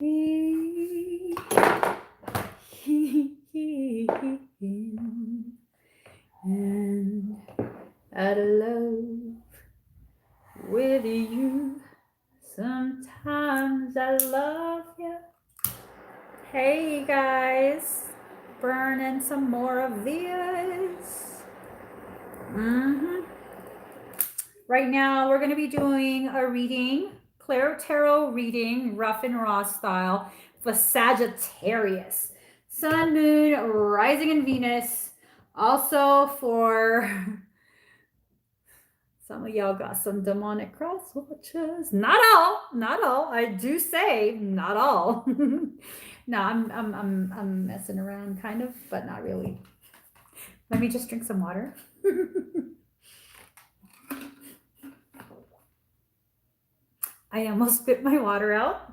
And out of love with you, sometimes I love you. Hey guys, burning some more of these. Right now we're going to be doing a reading, ClairTarot reading, rough and raw style, for Sagittarius. Sun, Moon, Rising in Venus. Also for some of y'all got some demonic cross watches. Not all. I do say not all. No, I'm messing around kind of, but not really. Let me just drink some water. I almost spit my water out.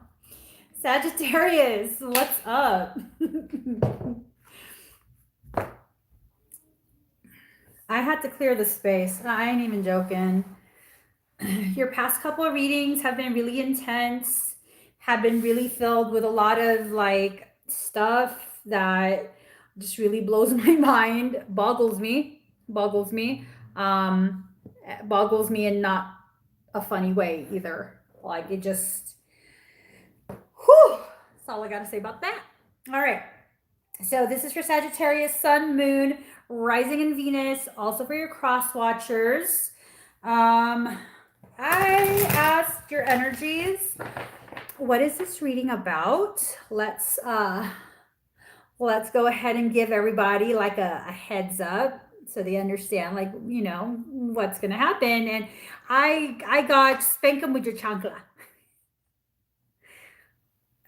Sagittarius, what's up? I had to clear the space. I ain't even joking. Your past couple of readings have been really intense, have been really filled with a lot of like stuff that just really blows my mind, boggles me in not a funny way either. Like it just, whew, that's all I got to say about that. All right. So this is for Sagittarius, Sun, Moon, Rising in Venus, also for your cross watchers. I asked your energies, what is this reading about? Let's go ahead and give everybody like a heads up so they understand, like, you know, what's going to happen. And I got spank them with your chancla.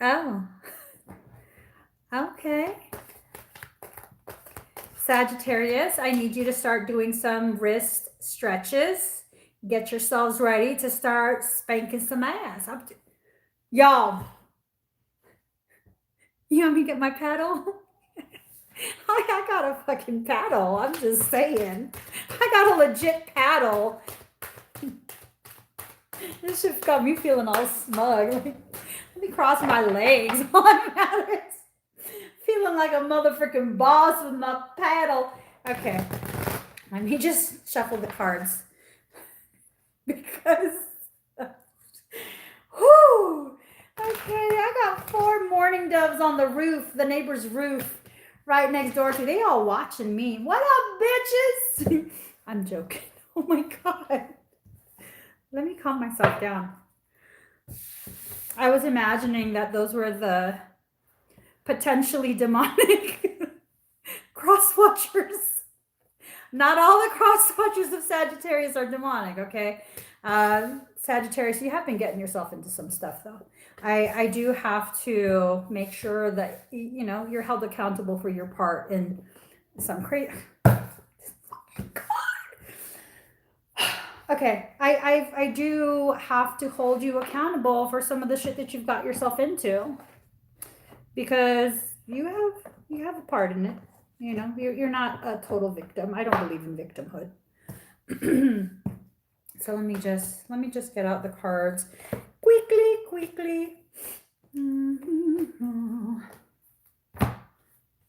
Oh, okay. Sagittarius, I need you to start doing some wrist stretches. Get yourselves ready to start spanking some ass. Y'all, you want me to get my paddle? I got a fucking paddle. I'm just saying. I got a legit paddle. This shit got me feeling all smug. Like, let me cross my legs while I'm at it. Feeling like a motherfucking boss with my paddle. Okay. Let me just shuffle the cards. Because, whoo. Okay, I got 4 mourning doves on the roof, the neighbor's roof, right next door to. They all watching me. What up, bitches? I'm joking. Oh my God. Let me calm myself down. I was imagining that those were the potentially demonic cross watchers. Not all the cross watchers of Sagittarius are demonic, okay? Sagittarius, you have been getting yourself into some stuff, though. I do have to make sure that, you know, you're held accountable for your part in some crazy... Okay, I do have to hold you accountable for some of the shit that you've got yourself into, because you have a part in it. You know, you're not a total victim. I don't believe in victimhood. So let me just get out the cards quickly.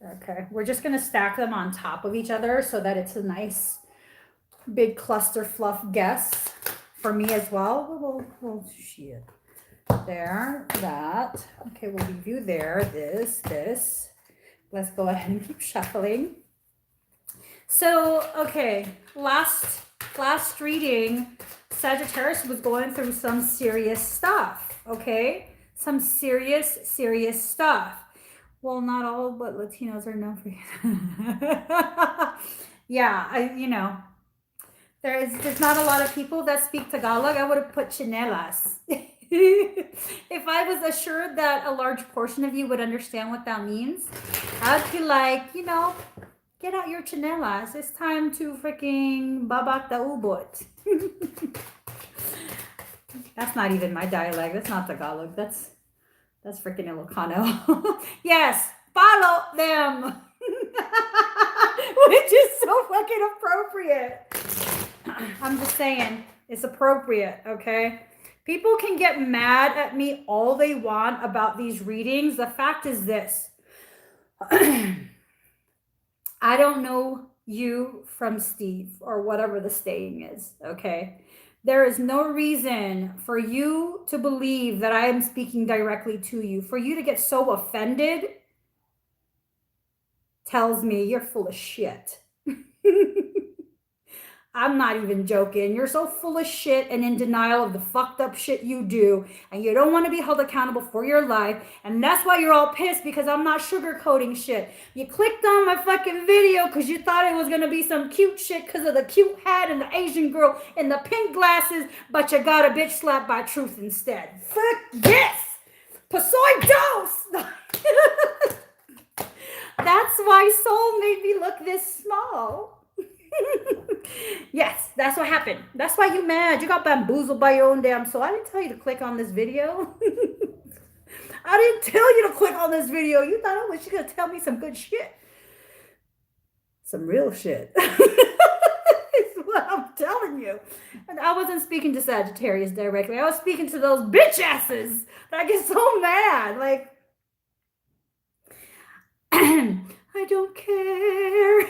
Okay, we're just gonna stack them on top of each other so that it's a nice big cluster fluff guess for me as well. Well, shit. There, that. Okay, we'll leave you there. This. Let's go ahead and keep shuffling. So, okay, last reading, Sagittarius was going through some serious stuff, okay? Some serious stuff. Well, not all, but Latinos are known for yeah, you know, there's not a lot of people that speak Tagalog. I would have put chinelas. If I was assured that a large portion of you would understand what that means, I'd be like, you know, get out your chinelas. It's time to freaking babak the ubot. That's not even my dialect. That's not Tagalog. That's freaking Ilocano. Yes, follow them. Which is so fucking appropriate. I'm just saying, it's appropriate, okay? People can get mad at me all they want about these readings. The fact is this. I don't know you from Steve or whatever the saying is, okay? There is no reason for you to believe that I am speaking directly to you. For you to get so offended tells me you're full of shit. I'm not even joking. You're so full of shit and in denial of the fucked up shit you do, and you don't want to be held accountable for your life, and that's why you're all pissed because I'm not sugarcoating shit. You clicked on my fucking video because you thought it was going to be some cute shit because of the cute hat and the Asian girl in the pink glasses, but you got a bitch slapped by truth instead. Fuck yes! Poseidon! That's why Soul made me look this small. Yes, that's what happened. That's why you mad. You got bamboozled by your own damn soul. I didn't tell you to click on this video. I didn't tell you to click on this video. You thought, oh, she's going to tell me some good shit. Some real shit. It's what I'm telling you. And I wasn't speaking to Sagittarius directly. I was speaking to those bitch asses that get so mad. Like, I don't care.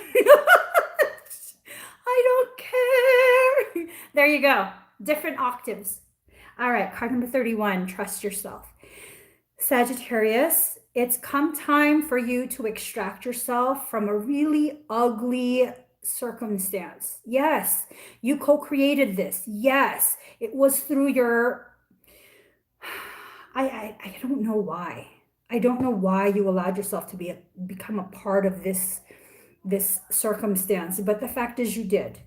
I don't care. There you go. Different octaves. All right, card number 31, trust yourself. Sagittarius, it's come time for you to extract yourself from a really ugly circumstance. Yes, you co-created this. Yes, it was through your... I don't know why. I don't know why you allowed yourself to become a part of this circumstance, but the fact is you did.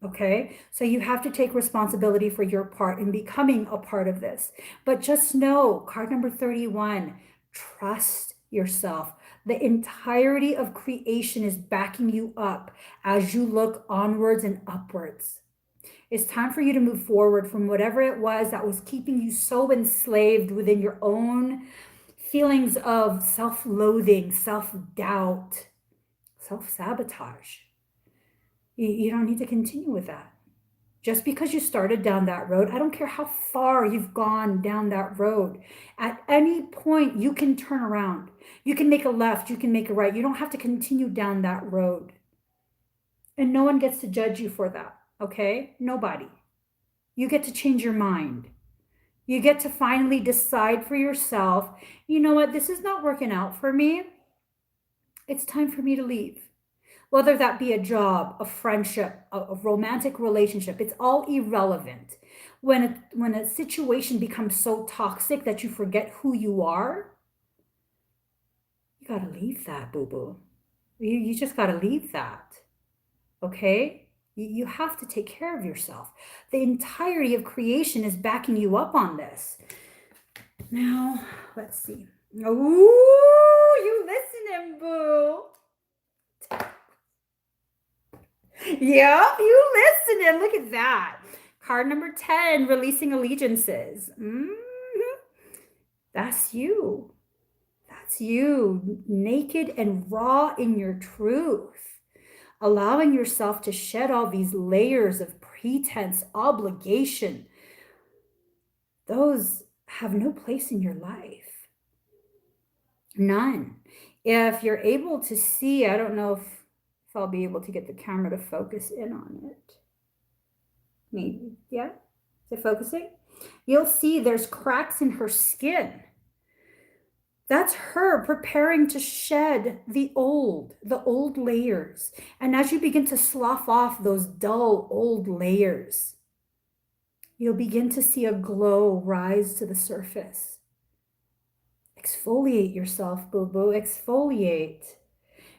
Okay, so you have to take responsibility for your part in becoming a part of this. But just know, card number 31, trust yourself. The entirety of creation is backing you up as you look onwards and upwards. It's time for you to move forward from whatever it was that was keeping you so enslaved within your own feelings of self-loathing, self-doubt, self-sabotage. You don't need to continue with that. Just because you started down that road, I don't care how far you've gone down that road. At any point, you can turn around. You can make a left, you can make a right. You don't have to continue down that road. And no one gets to judge you for that, okay? Nobody. You get to change your mind. You get to finally decide for yourself, you know what, this is not working out for me. It's time for me to leave. Whether that be a job, a friendship, a romantic relationship, it's all irrelevant. When a situation becomes so toxic that you forget who you are, you got to leave that, boo-boo. You just got to leave that, okay? You have to take care of yourself. The entirety of creation is backing you up on this. Now, let's see. Ooh, you listening, boo. Yep, you listening. Look at that. Card number 10, releasing allegiances. That's you. That's you, naked and raw in your truth. Allowing yourself to shed all these layers of pretense, obligation. Those have no place in your life. None. If you're able to see, I don't know if I'll be able to get the camera to focus in on it. Maybe, yeah? Is it focusing? You'll see there's cracks in her skin. That's her preparing to shed the old layers. And as you begin to slough off those dull old layers, you'll begin to see a glow rise to the surface. Exfoliate yourself, boo-boo, exfoliate.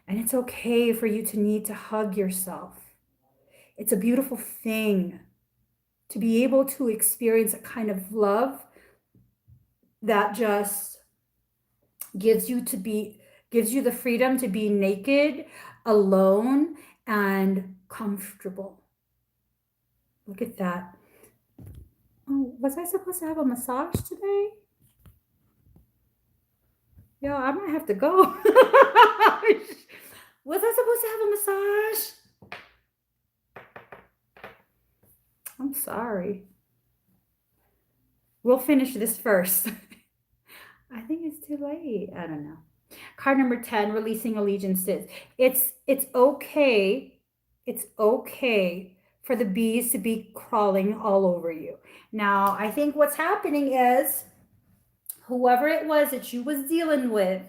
And it's okay for you to need to hug yourself. It's a beautiful thing to be able to experience a kind of love that just gives you the freedom to be naked, alone, and comfortable. Look at that. Oh, was I supposed to have a massage today? Yeah, I might have to go. Was I supposed to have a massage? I'm sorry. We'll finish this first. I think it's too late. I don't know. Card number 10, releasing allegiances. It's okay. It's okay for the bees to be crawling all over you. Now, I think what's happening is whoever it was that you was dealing with,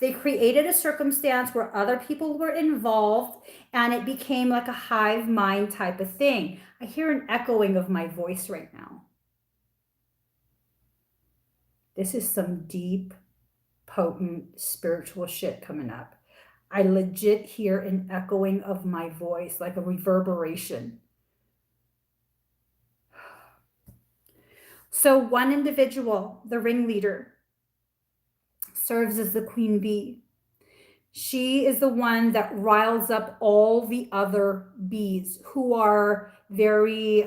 they created a circumstance where other people were involved and it became like a hive mind type of thing. I hear an echoing of my voice right now. This is some deep, potent spiritual shit coming up. I legit hear an echoing of my voice, like a reverberation. So one individual, the ringleader, serves as the queen bee. She is the one that riles up all the other bees who are very,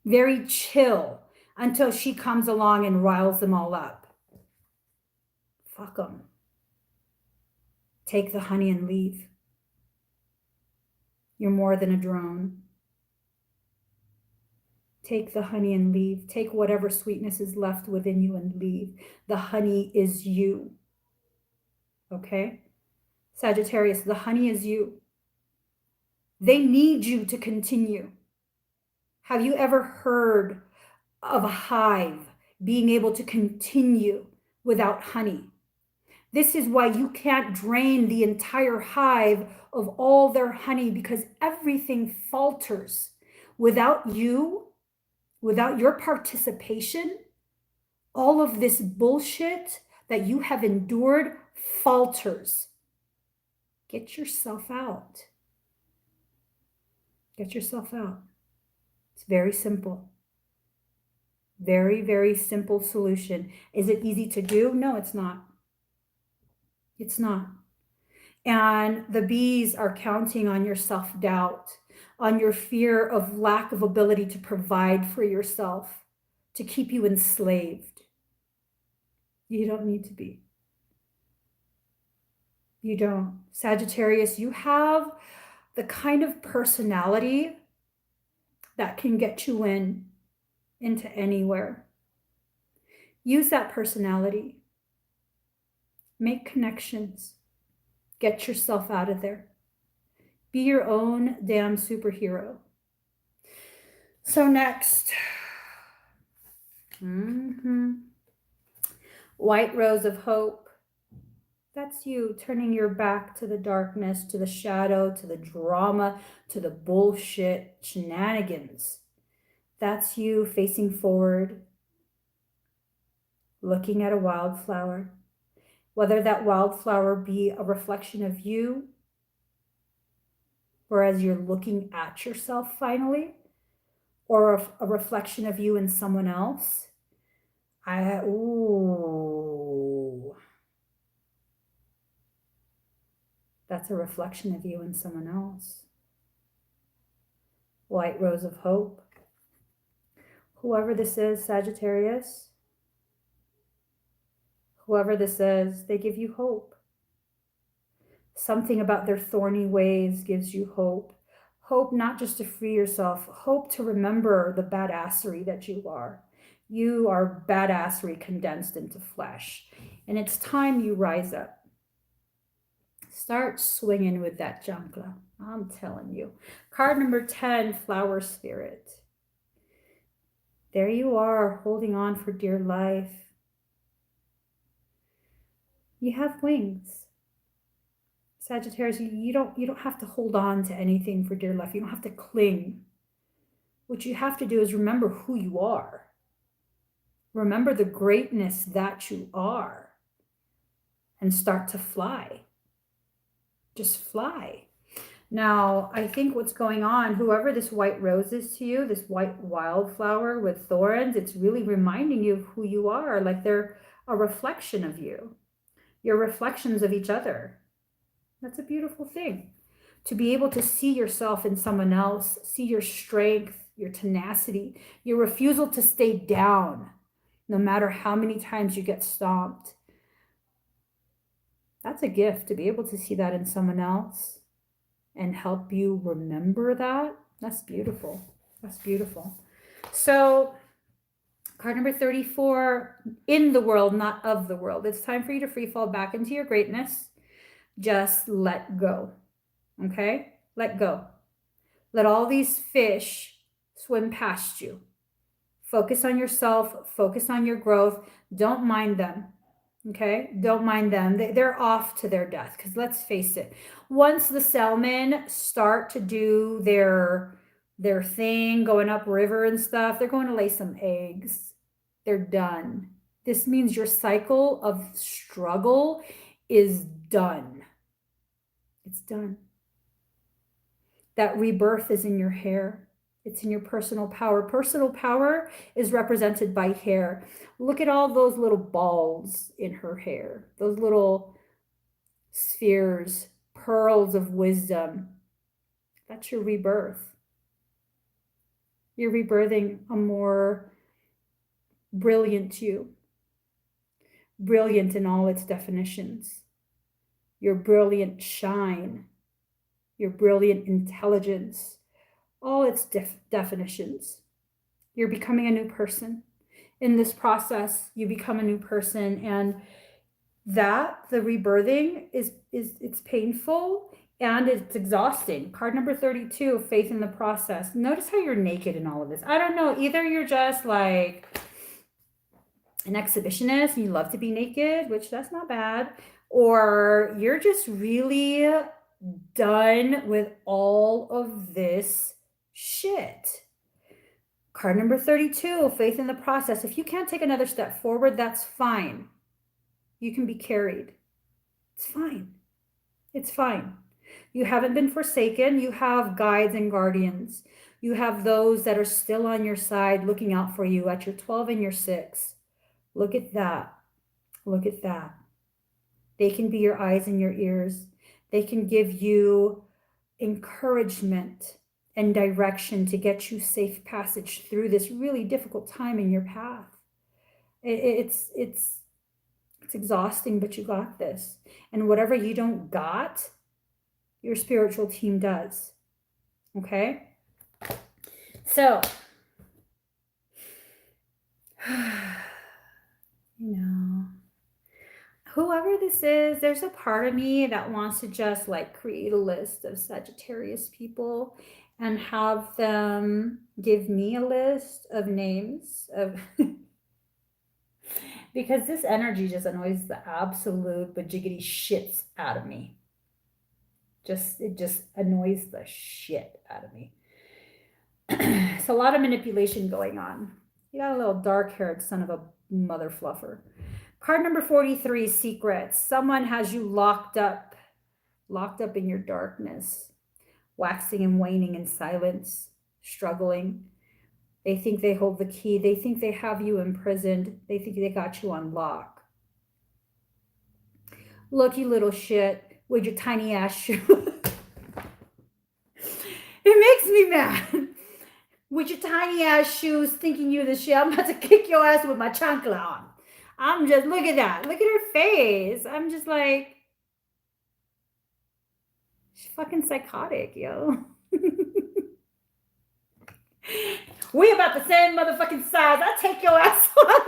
very chill until she comes along and riles them all up. Fuck them. Take the honey and leave. You're more than a drone. Take the honey and leave. Take whatever sweetness is left within you and leave. The honey is you. Okay? Sagittarius, the honey is you. They need you to continue. Have you ever heard of a hive being able to continue without honey? This is why you can't drain the entire hive of all their honey, because everything falters. Without you, without your participation, all of this bullshit that you have endured falters. Get yourself out. Get yourself out. It's very simple. Very, very simple solution. Is it easy to do? No, it's not. It's not. And the bees are counting on your self-doubt, on your fear of lack of ability to provide for yourself, to keep you enslaved. You don't need to be. You don't. Sagittarius, you have the kind of personality that can get you into anywhere. Use that personality. Make connections. Get yourself out of there. Be your own damn superhero. So next, White Rose of Hope. That's you turning your back to the darkness, to the shadow, to the drama, to the bullshit shenanigans. That's you facing forward, looking at a wildflower. Whether that wildflower be a reflection of you, or as you're looking at yourself finally, or a reflection of you in someone else. That's a reflection of you in someone else. White Rose of Hope. Whoever this is, Sagittarius, whoever this is, they give you hope. Something about their thorny ways gives you hope. Hope not just to free yourself, hope to remember the badassery that you are. You are badassery condensed into flesh. And it's time you rise up. Start swinging with that chancla. I'm telling you. Card number 10, Flower Spirit. There you are, holding on for dear life. You have wings. Sagittarius, you don't have to hold on to anything for dear life. You don't have to cling. What you have to do is remember who you are. Remember the greatness that you are. And start to fly. Just fly. Now, I think what's going on, whoever this white rose is to you, this white wildflower with thorns, it's really reminding you of who you are. Like they're a reflection of you. You're reflections of each other. That's a beautiful thing. To be able to see yourself in someone else, see your strength, your tenacity, your refusal to stay down, no matter how many times you get stomped. That's a gift to be able to see that in someone else. and help you remember that. That's beautiful. That's beautiful. So, card number 34, in the world, not of the world. It's time for you to free fall back into your greatness. Just let go. Okay? Let go. Let all these fish swim past you. Focus on yourself. Focus on your growth. Don't mind them. Okay? Don't mind them. They're off to their death. Because let's face it, once the salmon start to do their thing, going upriver and stuff, they're going to lay some eggs. They're done. This means your cycle of struggle is done. It's done. That rebirth is in your hair. It's in your personal power. Personal power is represented by hair. Look at all those little balls in her hair, those little spheres, pearls of wisdom. That's your rebirth. You're rebirthing a more brilliant you. Brilliant in all its definitions. Your brilliant shine. Your brilliant intelligence. All its definitions. You're becoming a new person. In this process, you become a new person, and that the rebirthing is it's painful and it's exhausting. Card number 32, faith in the process. Notice how you're naked in all of this. I don't know, either you're just like an exhibitionist and you love to be naked, which that's not bad, or you're just really done with all of this shit. Card number 32, faith in the process. If you can't take another step forward, that's fine. You can be carried. It's fine. It's fine. You haven't been forsaken. You have guides and guardians. You have those that are still on your side looking out for you at your 12 and your 6. Look at that. Look at that. They can be your eyes and your ears. They can give you encouragement and direction to get you safe passage through this really difficult time in your path. It's exhausting, but you got this. And whatever you don't got, your spiritual team does. Okay? So, you know, whoever this is, there's a part of me that wants to just like create a list of Sagittarius people and have them give me a list of names of because this energy just annoys the absolute bejiggity shits out of me. It just annoys the shit out of me. It's a lot of manipulation going on. You got a little dark-haired son of a mother fluffer. Card number 43, secrets. Someone has you locked up in your darkness, waxing and waning in silence, struggling. They think they hold the key. They think they have you imprisoned. They think they got you on lock. Look, you little shit with your tiny ass shoe. It makes me mad. With your tiny ass shoes, thinking you're the shit. I'm about to kick your ass with my CHANCLA on. I'm just, look at that. Look at her face. I'm just like, she's fucking psychotic, yo. We about the same motherfucking size. I take your ass on.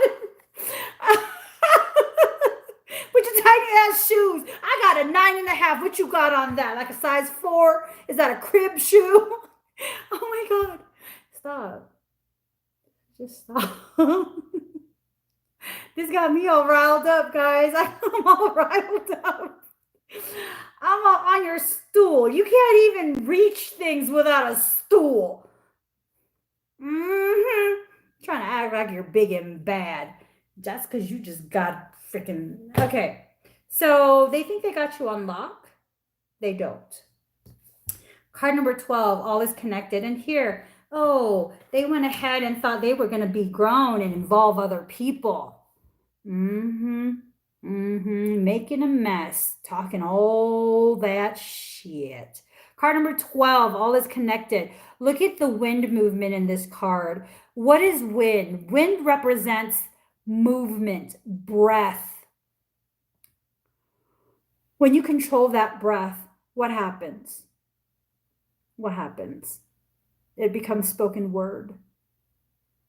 With your tiny ass shoes. I got a 9.5. What you got on that? Like a size 4? Is that a crib shoe? Oh my God. Stop. Just stop. This got me all riled up, guys. I'm all riled up. I'm on your stool. You can't even reach things without a stool. Trying to act like you're big and bad. Just because you just got freaking... Okay. So they think they got you on lock. They don't. Card number 12, all is connected. And here, they went ahead and thought they were going to be grown and involve other people. Making a mess, talking all that shit. Card number 12, all is connected. Look at the wind movement in this card. What is wind? Wind represents movement, breath. When you control that breath, what happens? what happens? It becomes spoken word.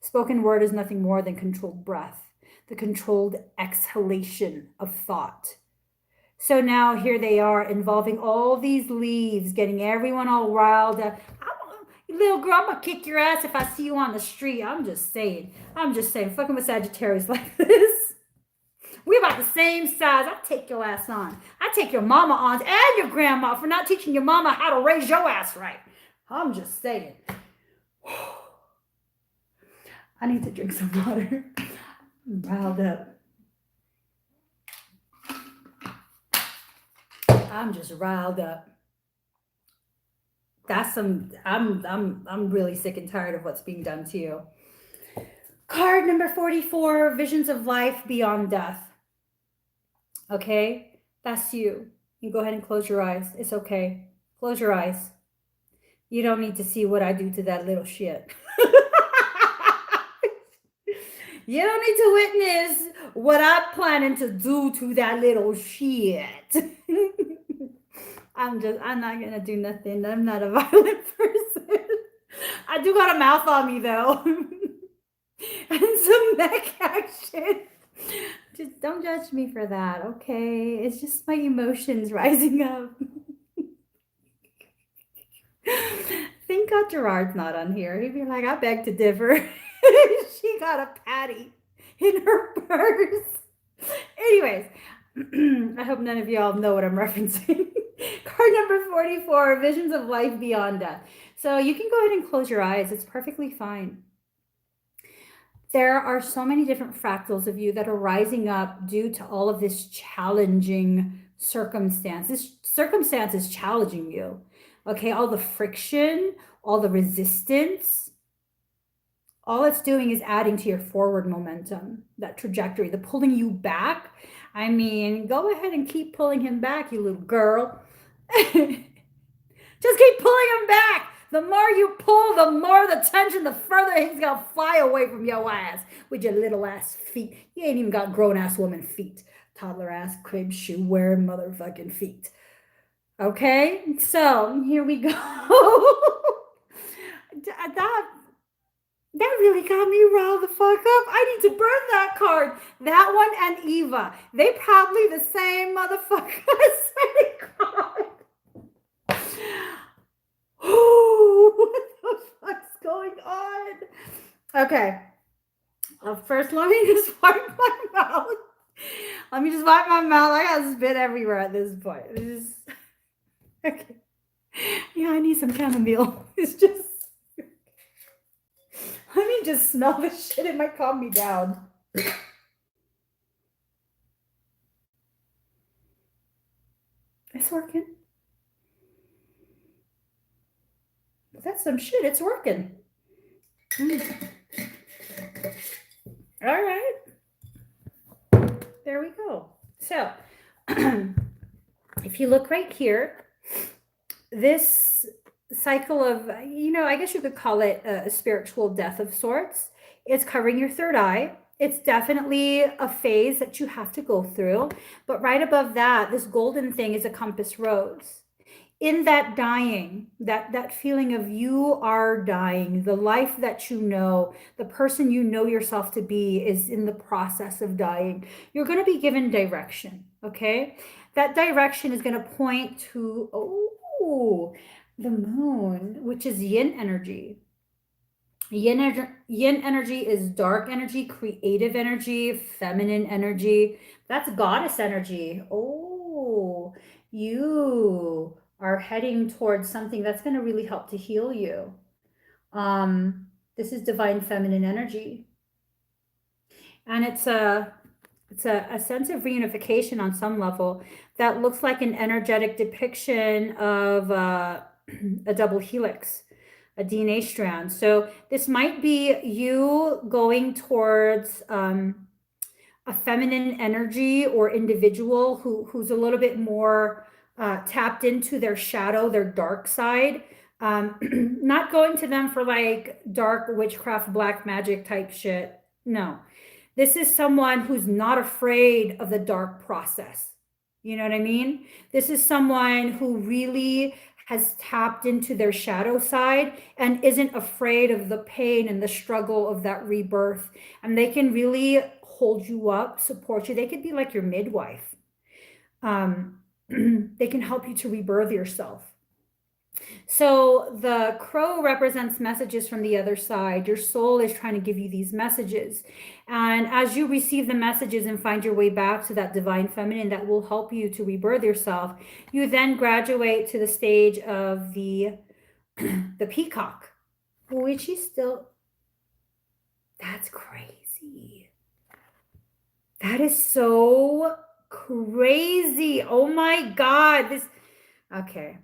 Spoken word is nothing more than controlled breath, the controlled exhalation of thought. So now here they are involving all these leaves, getting everyone all riled up. Little girl, I'm gonna kick your ass if I see you on the street. I'm just saying. Fucking with Sagittarius like this. We about the same size. I take your ass on. I take your mama on and your grandma for not teaching your mama how to raise your ass right. I'm just saying. I need to drink some water. I'm riled up. I'm just riled up. That's some. I'm really sick and tired of what's being done to you. Card number 44, visions of life beyond death. Okay, that's you. You go ahead and close your eyes. It's okay. Close your eyes. You don't need to see what I do to that little shit. You don't need to witness what I'm planning to do to that little shit. I'm not gonna do nothing. I'm not a violent person. I do got a mouth on me though. And some neck action. Just don't judge me for that, okay? It's just my emotions rising up. Thank God Gerard's not on here. He'd be like, I beg to differ. She got a patty in her purse. Anyways, I hope none of y'all know what I'm referencing. Card number 44, visions of life beyond death. So you can go ahead and close your eyes. It's perfectly fine. There are so many different fractals of you that are rising up due to all of this challenging circumstance. This circumstance is challenging you. Okay, all the friction, all the resistance, all it's doing is adding to your forward momentum, that trajectory, the pulling you back. I mean, go ahead and keep pulling him back, you little girl. Just keep pulling him back. The more you pull, the more the tension, the further he's gonna fly away from your ass with your little ass feet. You ain't even got grown ass woman feet. Toddler ass crib shoe wearing motherfucking feet. Okay, so here we go. That really got me riled the fuck up. I need to burn that card. That one and Eva. They probably the same motherfucker. Same card. What the fuck's going on? Okay. First, let me just wipe my mouth. I got spit everywhere at this point. Okay. Yeah, I need some chamomile. It's just. Let me just smell this shit. It might calm me down. It's working. That's some shit. It's working. All right. There we go. So, if you look right here, this cycle of, I guess you could call it a spiritual death of sorts. It's covering your third eye. It's definitely a phase that you have to go through. But right above that, this golden thing is a compass rose. In that dying, that feeling of you are dying, the life that you know, the person you know yourself to be is in the process of dying. You're going to be given direction, okay? That direction is going to point to, the moon, which is yin energy. Yin energy is dark energy, creative energy, feminine energy. That's goddess energy. Oh, you are heading towards something that's going to really help to heal you. This is divine feminine energy. And it's a sense of reunification on some level that looks like an energetic depiction of a double helix, a DNA strand. So this might be you going towards a feminine energy or individual who's a little bit more tapped into their shadow, their dark side. Not going to them for like dark witchcraft, black magic type shit. No. This is someone who's not afraid of the dark process. You know what I mean? This is someone who really has tapped into their shadow side and isn't afraid of the pain and the struggle of that rebirth. And they can really hold you up, support you. They could be like your midwife. They can help you to rebirth yourself. So the crow represents messages from the other side. Your soul is trying to give you these messages. And as you receive the messages and find your way back to that divine feminine that will help you to rebirth yourself, you then graduate to the stage of the peacock, which is still, that's crazy. That is so crazy. Oh my God. This, okay.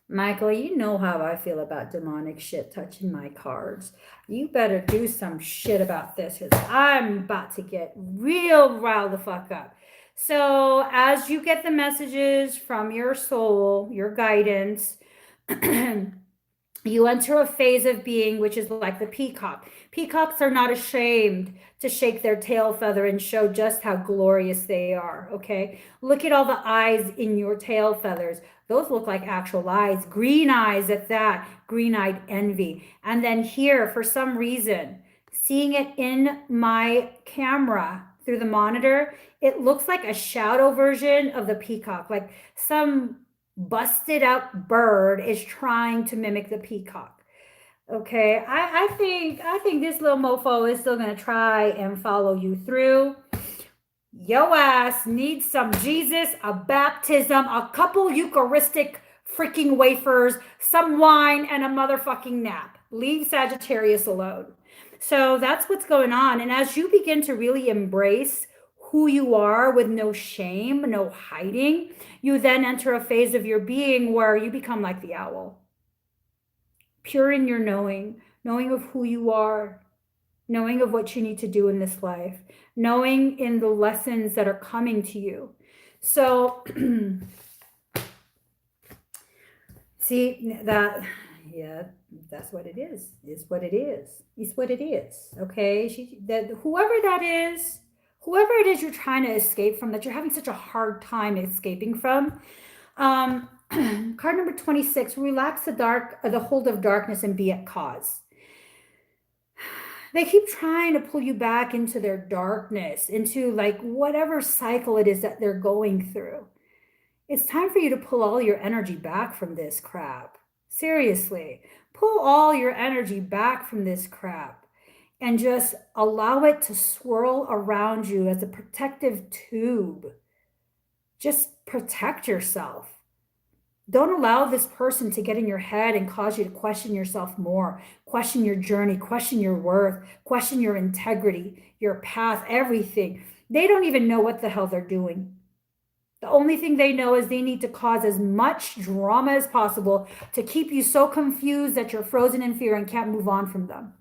Michael, you know how I feel about demonic shit touching my cards. You better do some shit about this because I'm about to get real riled the fuck up. So as you get the messages from your soul, your guidance, you enter a phase of being which is like the peacock. Peacocks are not ashamed to shake their tail feather and show just how glorious they are, okay? Look at all the eyes in your tail feathers. Those look like actual eyes, green eyes at that, green-eyed envy. And then here, for some reason, seeing it in my camera through the monitor, it looks like a shadow version of the peacock, like some busted out bird is trying to mimic the peacock. Okay, I think this little mofo is still gonna try and follow you through. Yo ass needs some Jesus, a baptism, a couple Eucharistic freaking wafers, some wine, and a motherfucking nap. Leave Sagittarius alone. So that's what's going on. And as you begin to really embrace who you are with no shame, no hiding, you then enter a phase of your being where you become like the owl. Pure in your knowing of who you are, knowing of what you need to do in this life, knowing in the lessons that are coming to you. So, see that, yeah, that's what it is. It's what it is. It's what it is. Okay, whoever it is you're trying to escape from, that you're having such a hard time escaping from. Card number 26, relax the hold of darkness and be at cause. They keep trying to pull you back into their darkness, into like whatever cycle it is that they're going through. It's time for you to pull all your energy back from this crap. Seriously, pull all your energy back from this crap and just allow it to swirl around you as a protective tube. Just protect yourself. Don't allow this person to get in your head and cause you to question yourself more, question your journey, question your worth, question your integrity, your path, everything. They don't even know what the hell they're doing. The only thing they know is they need to cause as much drama as possible to keep you so confused that you're frozen in fear and can't move on from them.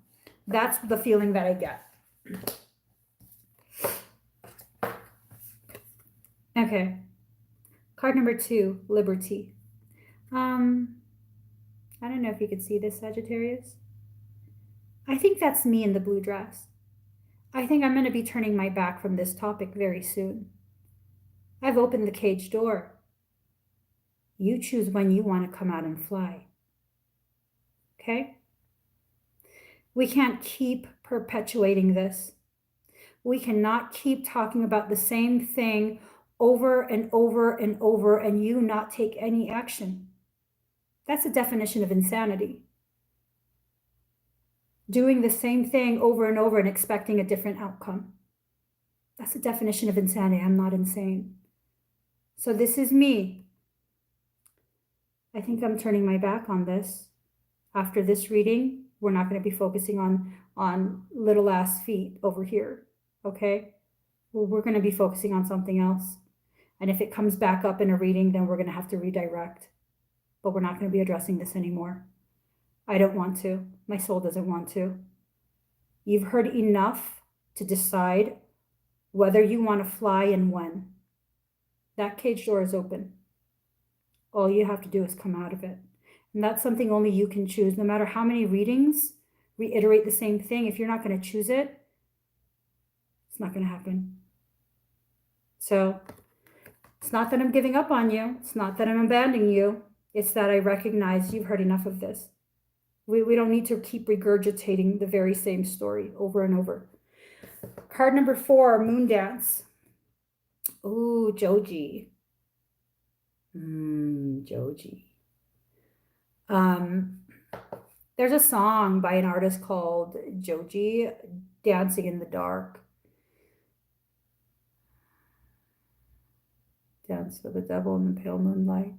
That's the feeling that I get. Okay. Card number 2, liberty. I don't know if you could see this, Sagittarius. I think that's me in the blue dress. I think I'm going to be turning my back from this topic very soon. I've opened the cage door. You choose when you want to come out and fly. Okay? We can't keep perpetuating this. We cannot keep talking about the same thing over and over and over and you not take any action. That's a definition of insanity. Doing the same thing over and over and expecting a different outcome. That's a definition of insanity. I'm not insane. So this is me. I think I'm turning my back on this. After this reading, we're not going to be focusing on little ass feet over here. Okay? Well, we're going to be focusing on something else. And if it comes back up in a reading, then we're going to have to redirect. But we're not going to be addressing this anymore. I don't want to. My soul doesn't want to. You've heard enough to decide whether you want to fly and when. That cage door is open. All you have to do is come out of it. And that's something only you can choose. No matter how many readings reiterate the same thing, if you're not going to choose it, it's not going to happen. So It's not that I'm giving up on you. It's not that I'm abandoning you. It's that I recognize you've heard enough of this. We don't need to keep regurgitating the very same story over and over. Card number 4, Moon Dance. Ooh, Joji. Joji. There's a song by an artist called Joji, Dancing in the Dark. Dance for the devil in the pale moonlight.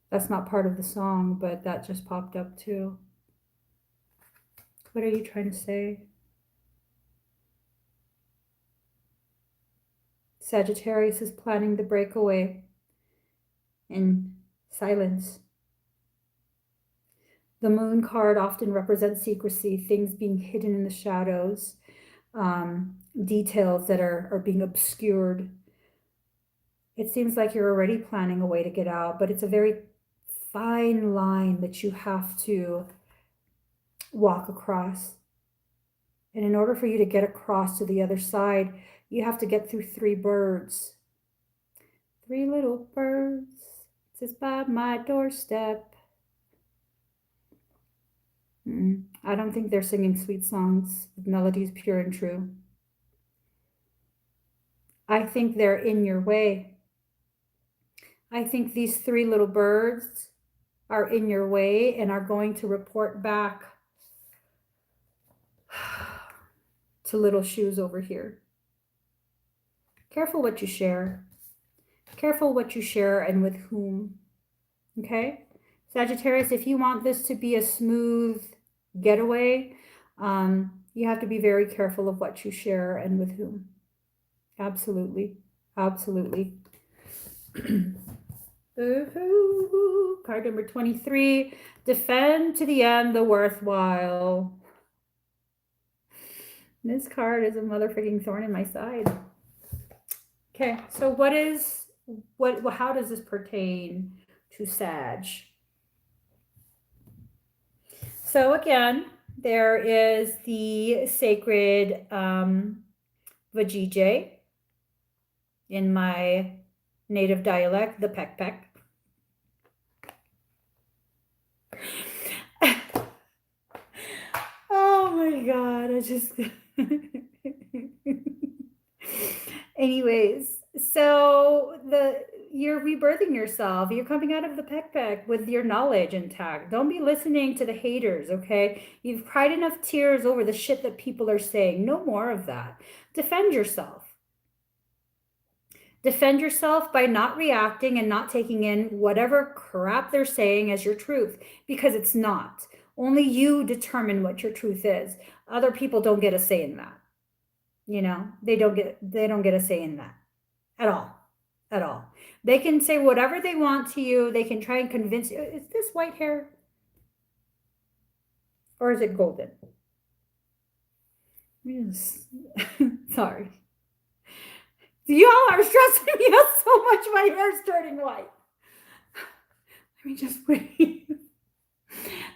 That's not part of the song, but that just popped up too. What are you trying to say? Sagittarius is planning the breakaway in silence. The moon card often represents secrecy, things being hidden in the shadows, details that are being obscured. It seems like you're already planning a way to get out, but it's a very fine line that you have to walk across. And in order for you to get across to the other side, you have to get through 3 birds. 3 little birds just by my doorstep. I don't think they're singing sweet songs with melodies pure and true. I think they're in your way. I think these 3 little birds are in your way and are going to report back to little shoes over here. Careful what you share. Careful what you share and with whom. Okay? Sagittarius, if you want this to be a smooth getaway, you have to be very careful of what you share and with whom. Absolutely. Absolutely. Card number 23. Defend to the end the worthwhile. This card is a motherfucking thorn in my side. Okay, so how does this pertain to Sag? So again, there is the sacred Vajije in my native dialect, the peck peck. Oh my God, I just... Anyways, so you're rebirthing yourself. You're coming out of the peck peck with your knowledge intact. Don't be listening to the haters, okay? You've cried enough tears over the shit that people are saying. No more of that. Defend yourself. Defend yourself by not reacting and not taking in whatever crap they're saying as your truth, because it's not. Only you determine what your truth is. Other people don't get a say in that. You know, they don't get a say in that at all. At all. They can say whatever they want to you. They can try and convince you. Is this white hair? Or is it golden? Yes. Sorry. Y'all are stressing me out so much. My hair's turning white. Let me just wait.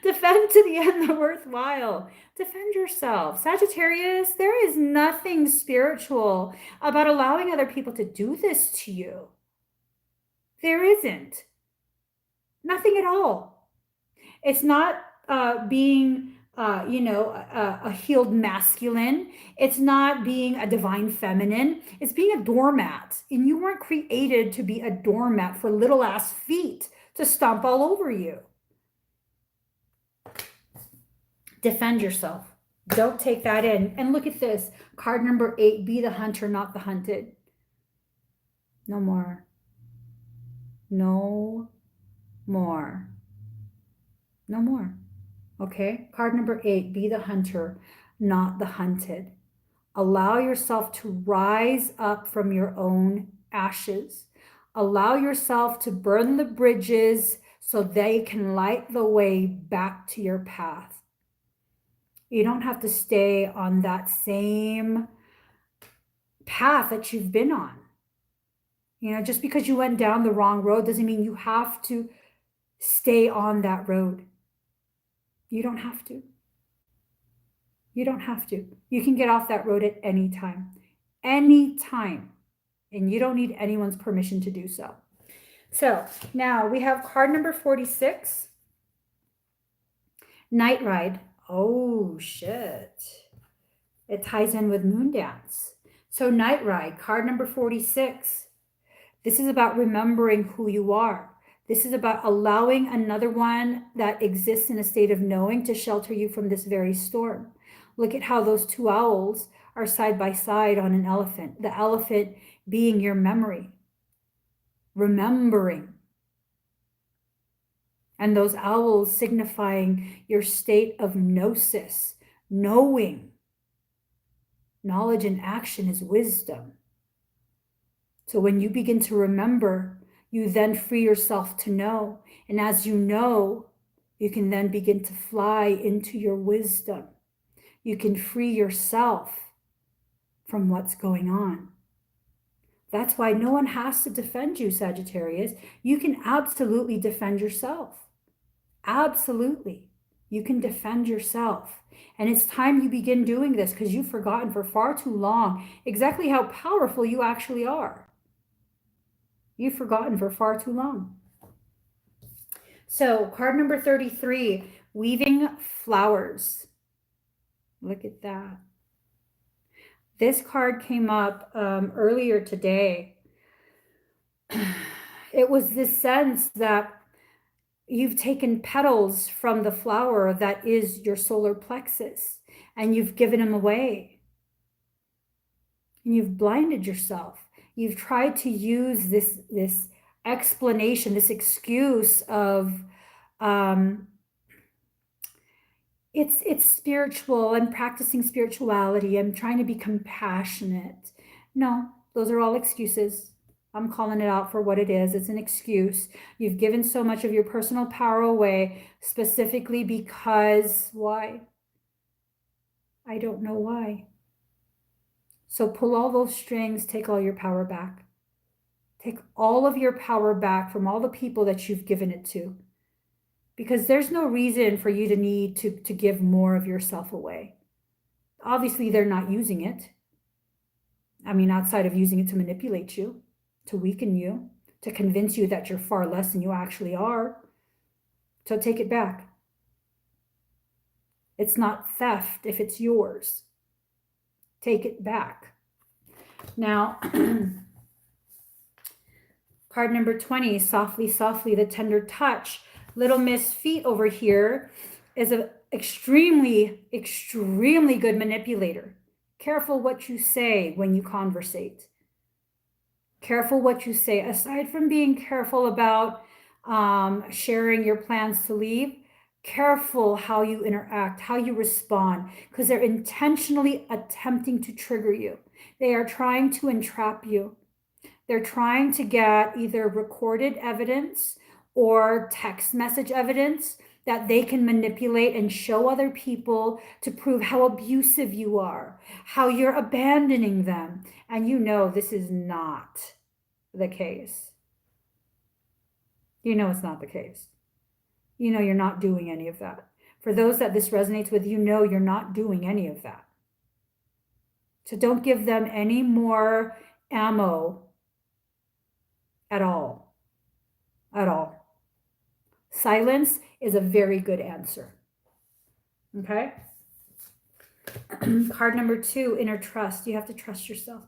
Defend to the end the worthwhile. Defend yourself. Sagittarius, there is nothing spiritual about allowing other people to do this to you. There isn't. Nothing at all. It's not being, a healed masculine. It's not being a divine feminine. It's being a doormat. And you weren't created to be a doormat for little ass feet to stomp all over you. Defend yourself. Don't take that in. And look at this. Card number 8, be the hunter, not the hunted. No more. No more. No more. Okay? Card number 8, be the hunter, not the hunted. Allow yourself to rise up from your own ashes. Allow yourself to burn the bridges so they can light the way back to your path. You don't have to stay on that same path that you've been on. You know, just because you went down the wrong road doesn't mean you have to stay on that road. You don't have to. You don't have to. You can get off that road at any time. Any time. and you don't need anyone's permission to do so. So now we have card number 46, Night Ride. Oh, shit. It ties in with Moon Dance. So Night Ride, card number 46. This is about remembering who you are. This is about allowing another one that exists in a state of knowing to shelter you from this very storm. Look at how those two owls are side by side on an elephant. The elephant being your memory, remembering. And those owls signifying your state of gnosis, knowing. Knowledge and action is wisdom. So when you begin to remember, you then free yourself to know. And as you know, you can then begin to fly into your wisdom. You can free yourself from what's going on. That's why no one has to defend you, Sagittarius. You can absolutely defend yourself. Absolutely. You can defend yourself. And it's time you begin doing this, because you've forgotten for far too long exactly how powerful you actually are. You've forgotten for far too long. So card number 33, Weaving Flowers. Look at that. This card came up earlier today. It was this sense that you've taken petals from the flower that is your solar plexus, and you've given them away. And you've blinded yourself. You've tried to use this explanation, this excuse of it's spiritual. I'm practicing spirituality. I'm trying to be compassionate. No, those are all excuses. I'm calling it out for what it is. It's an excuse. You've given so much of your personal power away, specifically because why? I don't know why. So pull all those strings, take all your power back. Take all of your power back from all the people that you've given it to. Because there's no reason for you to need to give more of yourself away. Obviously, they're not using it. I mean, outside of using it to manipulate you, to weaken you, to convince you that you're far less than you actually are. So take it back. It's not theft if it's yours. Take it back. Now, card number 20, Softly, Softly, the Tender Touch. Little Miss Feet over here is an extremely, extremely good manipulator. Careful what you say when you conversate. Careful what you say. Aside from being careful about sharing your plans to leave, careful how you interact, how you respond, because they're intentionally attempting to trigger you. They are trying to entrap you. They're trying to get either recorded evidence or text message evidence that they can manipulate and show other people to prove how abusive you are, how you're abandoning them. And you know this is not the case. You know it's not the case. You know you're not doing any of that. For those that this resonates with, you know you're not doing any of that. So don't give them any more ammo at all. At all. Silence is a very good answer. Okay? Card number 2, Inner Trust. You have to trust yourself.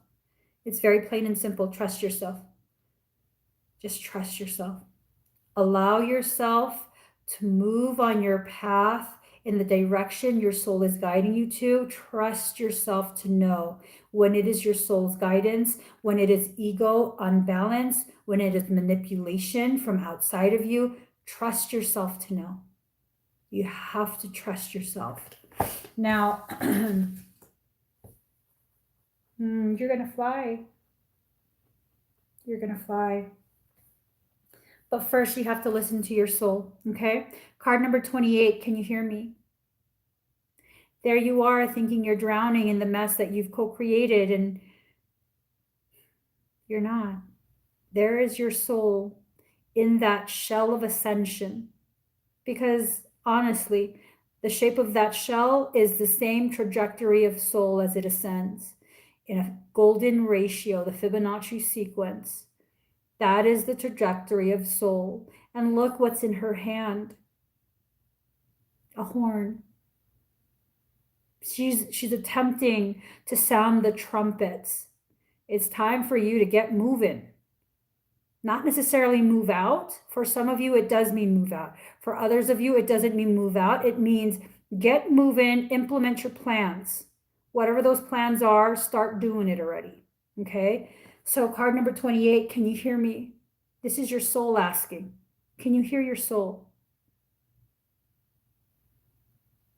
It's very plain and simple. Trust yourself. Just trust yourself. Allow yourself to move on your path in the direction your soul is guiding you to. Trust yourself to know when it is your soul's guidance, when it is ego unbalanced, when it is manipulation from outside of you. Trust yourself to know. You have to trust yourself. Now, you're going to fly. You're going to fly. But first, you have to listen to your soul, okay? Card number 28, can you hear me? There you are thinking you're drowning in the mess that you've co-created, and you're not. There is your soul in that shell of ascension. Because honestly, the shape of that shell is the same trajectory of soul as it ascends. in a golden ratio, the Fibonacci sequence. That is the trajectory of soul. And look what's in her hand. A horn. She's attempting to sound the trumpets. It's time for you to get moving. Not necessarily move out. For some of you, it does mean move out. For others of you, it doesn't mean move out. It means get moving, implement your plans. Whatever those plans are, start doing it already. Okay? So card number 28, can you hear me? This is your soul asking. Can you hear your soul?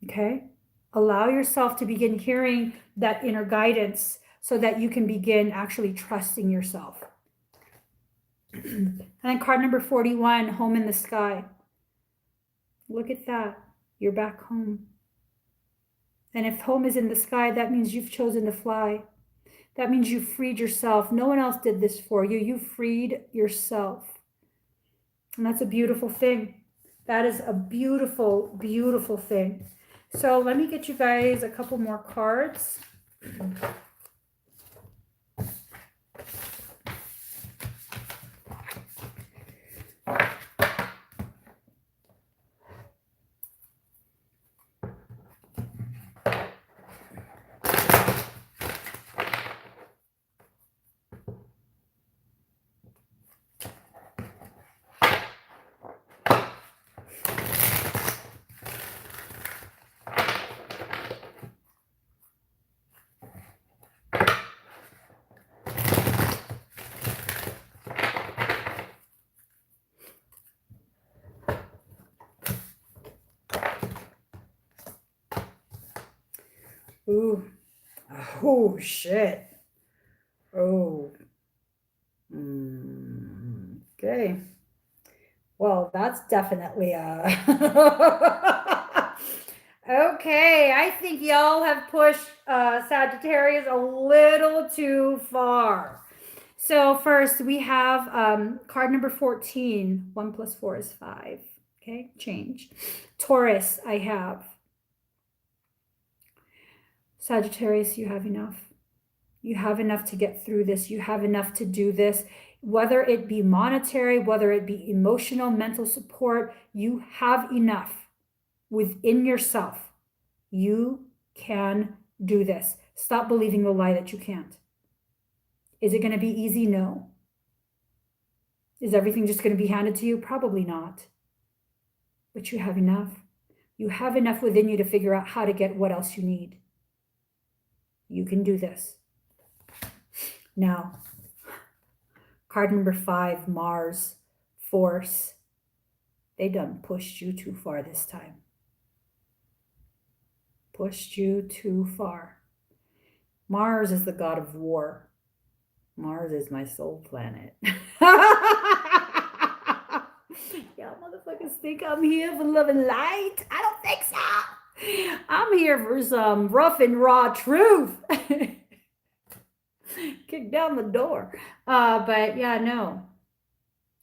Okay? Allow yourself to begin hearing that inner guidance so that you can begin actually trusting yourself. And then card number 41, home in the sky. Look at that. You're back home. And if home is in the sky, that means you've chosen to fly. That means you freed yourself. No one else did this for you. You freed yourself. And that's a beautiful thing. That is a beautiful, beautiful thing. So let me get you guys a couple more cards. Ooh. Oh, shit. Oh. Okay. Well, that's definitely okay, I think y'all have pushed Sagittarius a little too far. So first we have card number 14. 1 plus 4 is 5. Okay, change. Taurus, I have. Sagittarius, you have enough. You have enough to get through this. You have enough to do this. Whether it be monetary, whether it be emotional, mental support, you have enough within yourself. You can do this. Stop believing the lie that you can't. Is it going to be easy? No. Is everything just going to be handed to you? Probably not. But you have enough. You have enough within you to figure out how to get what else you need. You can do this. Now, card number 5, Mars, Force. They done pushed you too far this time. Pushed you too far. Mars is the god of war. Mars is my soul planet. Y'all motherfuckers think I'm here for love and light? I don't think so. I'm here for some rough and raw truth. Kick down the door. But yeah, no.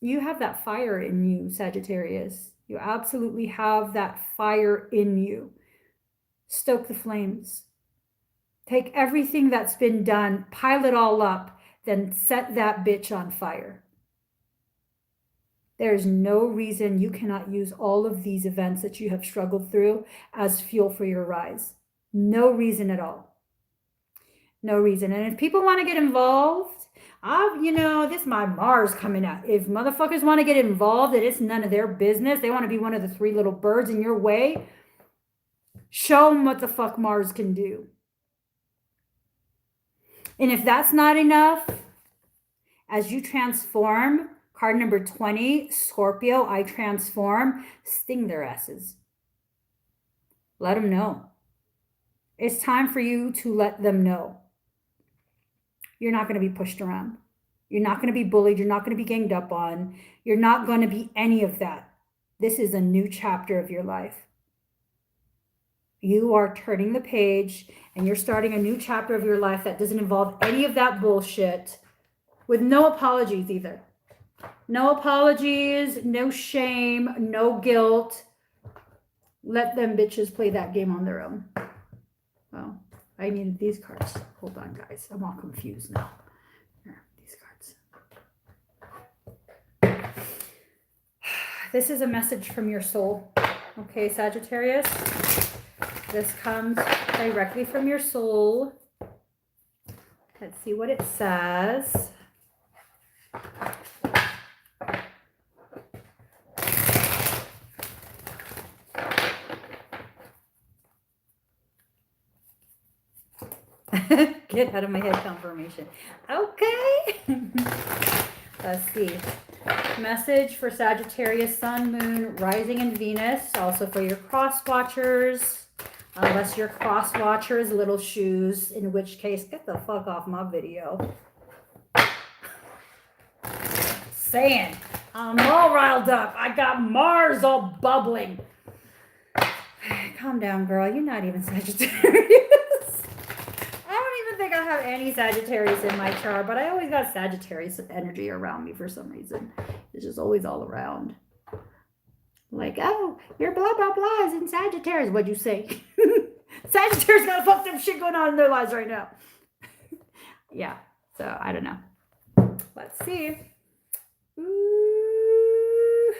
You have that fire in you, Sagittarius. You absolutely have that fire in you. Stoke the flames. Take everything that's been done, pile it all up, then set that bitch on fire. There's no reason you cannot use all of these events that you have struggled through as fuel for your rise. No reason at all. No reason. And if people want to get involved, this is my Mars coming out. If motherfuckers want to get involved and it's none of their business, they want to be one of the 3 little birds in your way, show them what the fuck Mars can do. And if that's not enough, as you transform, card number 20, Scorpio, I transform, sting their asses. Let them know. It's time for you to let them know. You're not going to be pushed around. You're not going to be bullied. You're not going to be ganged up on. You're not going to be any of that. This is a new chapter of your life. You are turning the page and you're starting a new chapter of your life that doesn't involve any of that bullshit, with no apologies either. No apologies, no shame, no guilt. Let them bitches play that game on their own. Well, I needed these cards. Hold on, guys. I'm all confused now. Here, these cards. This is a message from your soul. Okay, Sagittarius. This comes directly from your soul. Let's see what it says. Get out of my head confirmation. Okay. Let's see. Message for Sagittarius, Sun, Moon, Rising, and Venus. Also for your cross watchers. Unless your cross watcher is Little Shoes, in which case, get the fuck off my video. Saying, I'm all riled up. I got Mars all bubbling. Calm down, girl. You're not even Sagittarius. I think I have any Sagittarius in my chart, but I always got Sagittarius energy around me for some reason. It's just always all around. Like, oh, your blah, blah, blah is in Sagittarius. What'd you say? Sagittarius got a fucked up shit going on in their lives right now. Yeah, so I don't know. Let's see. Ooh.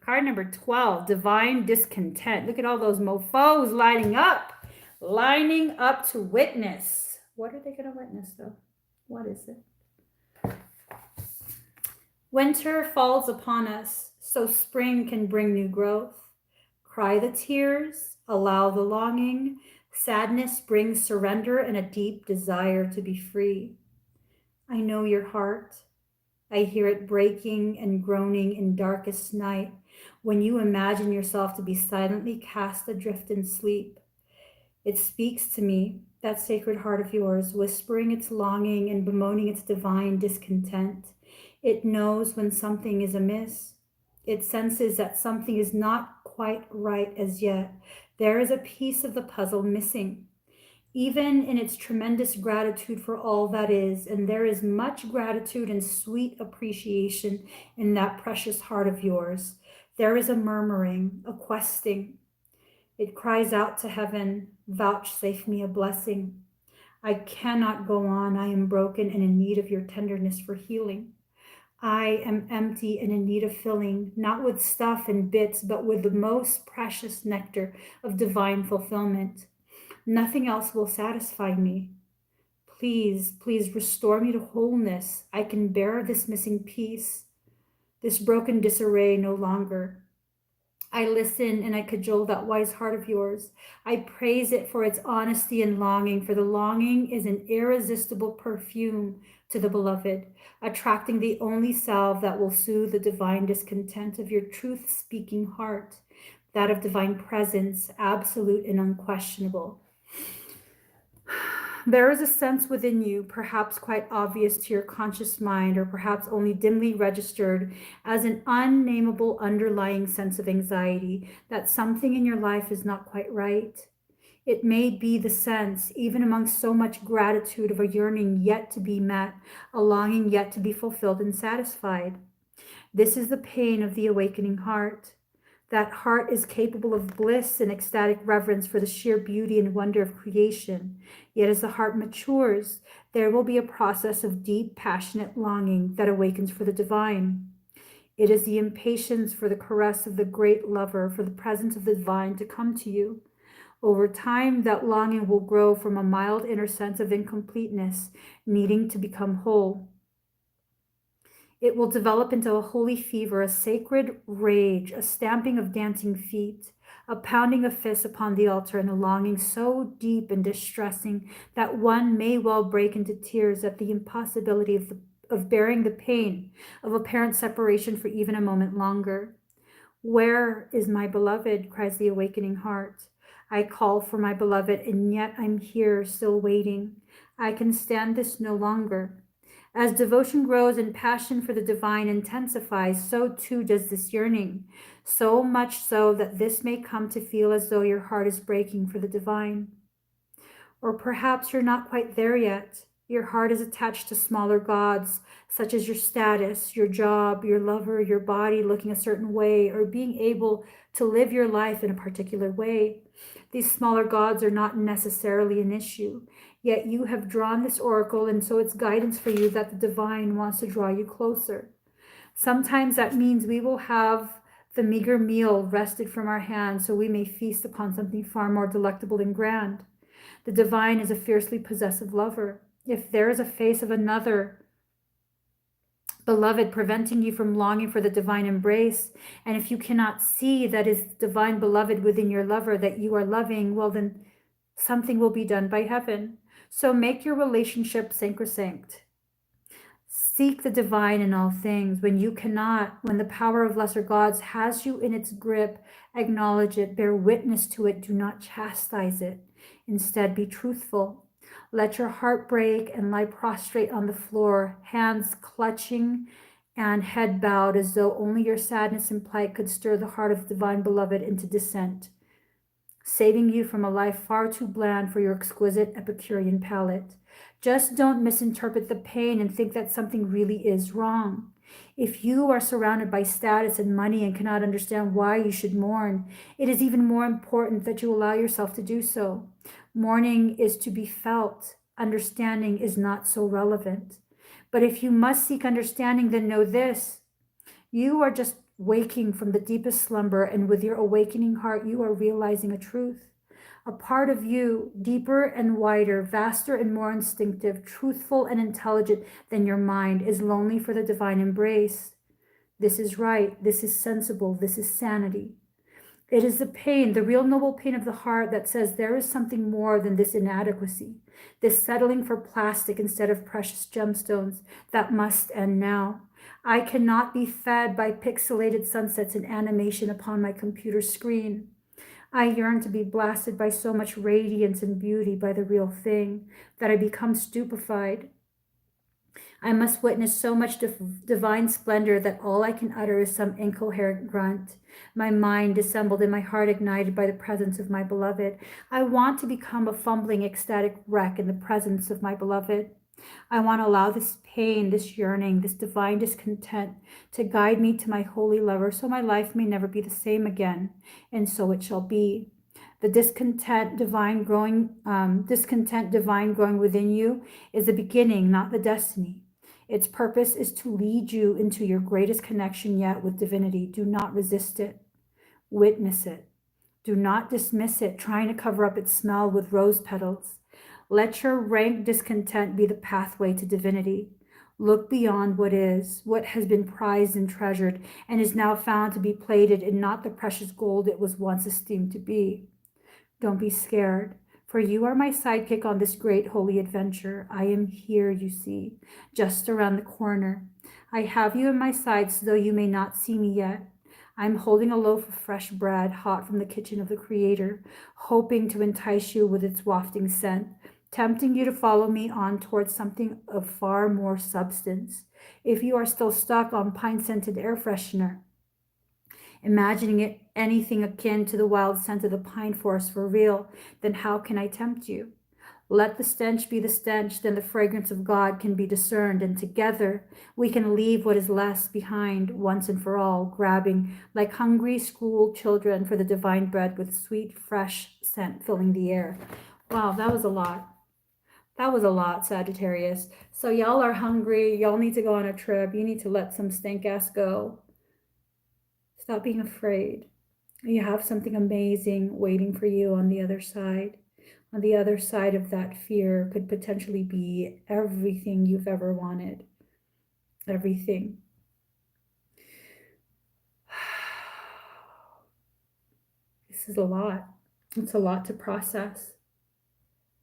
Card number 12, Divine Discontent. Look at all those mofos lining up to witness. What are they going to witness, though? What is it? Winter falls upon us, so spring can bring new growth. Cry the tears, allow the longing. Sadness brings surrender and a deep desire to be free. I know your heart. I hear it breaking and groaning in darkest night when you imagine yourself to be silently cast adrift in sleep. It speaks to me, that sacred heart of yours, whispering its longing and bemoaning its divine discontent. It knows when something is amiss. It senses that something is not quite right as yet. There is a piece of the puzzle missing, even in its tremendous gratitude for all that is, and there is much gratitude and sweet appreciation in that precious heart of yours. There is a murmuring, a questing. It cries out to heaven, vouchsafe me a blessing. I cannot go on. I am broken and in need of your tenderness for healing. I am empty and in need of filling, not with stuff and bits, but with the most precious nectar of divine fulfillment. Nothing else will satisfy me. Please, please restore me to wholeness. I can bear this missing piece, this broken disarray no longer. I listen and I cajole that wise heart of yours. I praise it for its honesty and longing, for the longing is an irresistible perfume to the beloved, attracting the only salve that will soothe the divine discontent of your truth-speaking heart, that of divine presence, absolute and unquestionable. There is a sense within you, perhaps quite obvious to your conscious mind, or perhaps only dimly registered as an unnameable underlying sense of anxiety that something in your life is not quite right. It may be the sense, even amongst so much gratitude, of a yearning yet to be met, a longing yet to be fulfilled and satisfied. This is the pain of the awakening heart. That heart is capable of bliss and ecstatic reverence for the sheer beauty and wonder of creation. Yet as the heart matures, there will be a process of deep, passionate longing that awakens for the divine. It is the impatience for the caress of the great lover, for the presence of the divine to come to you. Over time, that longing will grow from a mild inner sense of incompleteness, needing to become whole. It will develop into a holy fever, a sacred rage, a stamping of dancing feet, a pounding of fists upon the altar, and a longing so deep and distressing that one may well break into tears at the impossibility of bearing the pain of apparent separation for even a moment longer. Where is my beloved? Cries the awakening heart. I call for my beloved, and yet I'm here still waiting. I can stand this no longer. As devotion grows and passion for the divine intensifies, so too does this yearning, so much so that this may come to feel as though your heart is breaking for the divine. Or perhaps you're not quite there yet. Your heart is attached to smaller gods, such as your status, your job, your lover, your body looking a certain way, or being able to live your life in a particular way. These smaller gods are not necessarily an issue. Yet you have drawn this oracle, and so it's guidance for you that the divine wants to draw you closer. Sometimes that means we will have the meager meal wrested from our hands so we may feast upon something far more delectable and grand. The divine is a fiercely possessive lover. If there is a face of another beloved preventing you from longing for the divine embrace, and if you cannot see that is divine beloved within your lover that you are loving, well, then something will be done by heaven. So make your relationship sacrosanct. Seek the divine in all things. When you cannot, when the power of lesser gods has you in its grip, acknowledge it, bear witness to it, do not chastise it. Instead, be truthful. Let your heart break and lie prostrate on the floor, hands clutching and head bowed as though only your sadness and plight could stir the heart of the divine beloved into dissent, saving you from a life far too bland for your exquisite Epicurean palate. Just don't misinterpret the pain and think that something really is wrong. If you are surrounded by status and money and cannot understand why you should mourn, it is even more important that you allow yourself to do so. Mourning is to be felt. Understanding is not so relevant. But if you must seek understanding, then know this. You are just waking from the deepest slumber, and with your awakening heart, you are realizing a truth. A part of you, deeper and wider, vaster and more instinctive, truthful and intelligent than your mind, is lonely for the divine embrace. This is right. This is sensible. This is sanity. It is the pain, the real noble pain of the heart that says there is something more than this inadequacy, this settling for plastic instead of precious gemstones that must end now. I cannot be fed by pixelated sunsets and animation upon my computer screen. I yearn to be blasted by so much radiance and beauty by the real thing that I become stupefied. I must witness so much divine splendor that all I can utter is some incoherent grunt, my mind dissembled and my heart ignited by the presence of my beloved. I want to become a fumbling, ecstatic wreck in the presence of my beloved. I want to allow this pain, this yearning, this divine discontent to guide me to my holy lover so my life may never be the same again, and so it shall be. The discontent divine growing within you is the beginning, not the destiny. Its purpose is to lead you into your greatest connection yet with divinity. Do not resist it. Witness it. Do not dismiss it, trying to cover up its smell with rose petals. Let your rank discontent be the pathway to divinity. Look beyond what is, what has been prized and treasured, and is now found to be plated in not the precious gold it was once esteemed to be. Don't be scared, for you are my sidekick on this great holy adventure. I am here, you see, just around the corner. I have you in my sights, though you may not see me yet. I'm holding a loaf of fresh bread, hot from the kitchen of the Creator, hoping to entice you with its wafting scent, tempting you to follow me on towards something of far more substance. If you are still stuck on pine-scented air freshener, imagining it anything akin to the wild scent of the pine forest for real, then how can I tempt you? Let the stench be the stench, then the fragrance of God can be discerned, and together we can leave what is less behind once and for all, grabbing like hungry school children for the divine bread with sweet, fresh scent filling the air. Wow, that was a lot. That was a lot, Sagittarius. So y'all are hungry. Y'all need to go on a trip. You need to let some stank ass go. Stop being afraid. You have something amazing waiting for you on the other side. On the other side of that fear could potentially be everything you've ever wanted. Everything. This is a lot. It's a lot to process.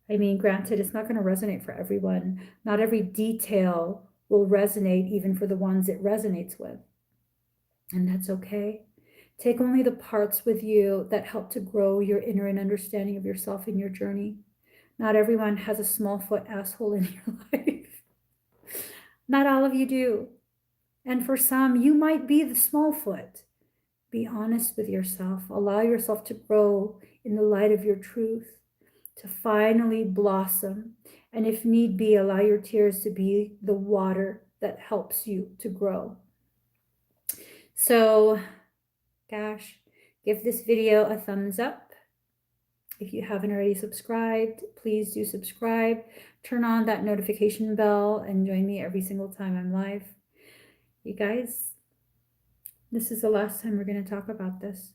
I mean, granted, it's not going to resonate for everyone. Not every detail will resonate even for the ones it resonates with. And that's okay. Take only the parts with you that help to grow your inner and understanding of yourself in your journey. Not everyone has a small foot asshole in your life. Not all of you do. And for some, you might be the small foot. Be honest with yourself. Allow yourself to grow in the light of your truth, to finally blossom. And if need be, allow your tears to be the water that helps you to grow. So, gosh, give this video a thumbs up. If you haven't already subscribed, please do subscribe. Turn on that notification bell and join me every single time I'm live. You guys, this is the last time we're going to talk about this.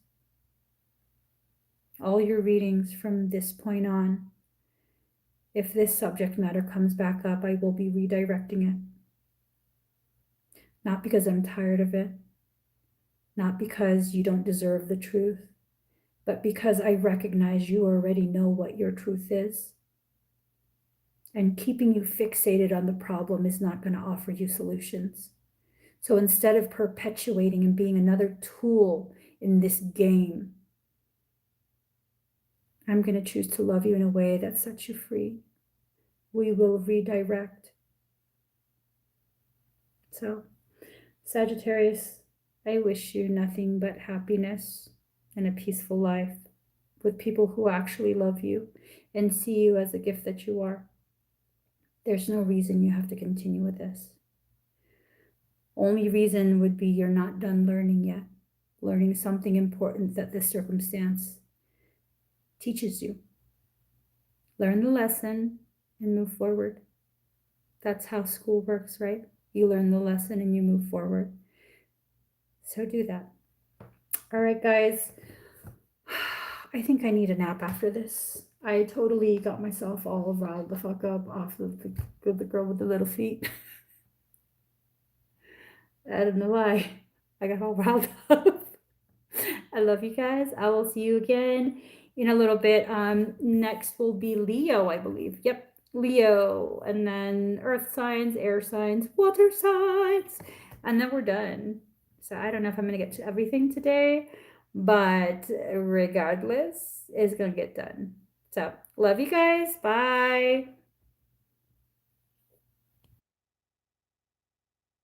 All your readings from this point on, if this subject matter comes back up, I will be redirecting it. Not because I'm tired of it, not because you don't deserve the truth, but because I recognize you already know what your truth is. And keeping you fixated on the problem is not going to offer you solutions. So instead of perpetuating and being another tool in this game, I'm going to choose to love you in a way that sets you free. We will redirect. So, Sagittarius, I wish you nothing but happiness and a peaceful life with people who actually love you and see you as the gift that you are. There's no reason you have to continue with this. Only reason would be you're not done learning yet, learning something important that this circumstance teaches you. Learn the lesson and move forward. That's how school works, right? You learn the lesson and you move forward. So do that. All right, guys. I think I need a nap after this. I totally got myself all riled the fuck up off of the girl with the little feet. I don't know why. I got all riled up. I love you guys. I will see you again in a little bit. Next will be Leo, I believe. Yep, Leo. And then earth signs, air signs, water signs. And then we're done. So I don't know if I'm going to get to everything today, but regardless, it's going to get done. So love you guys. Bye.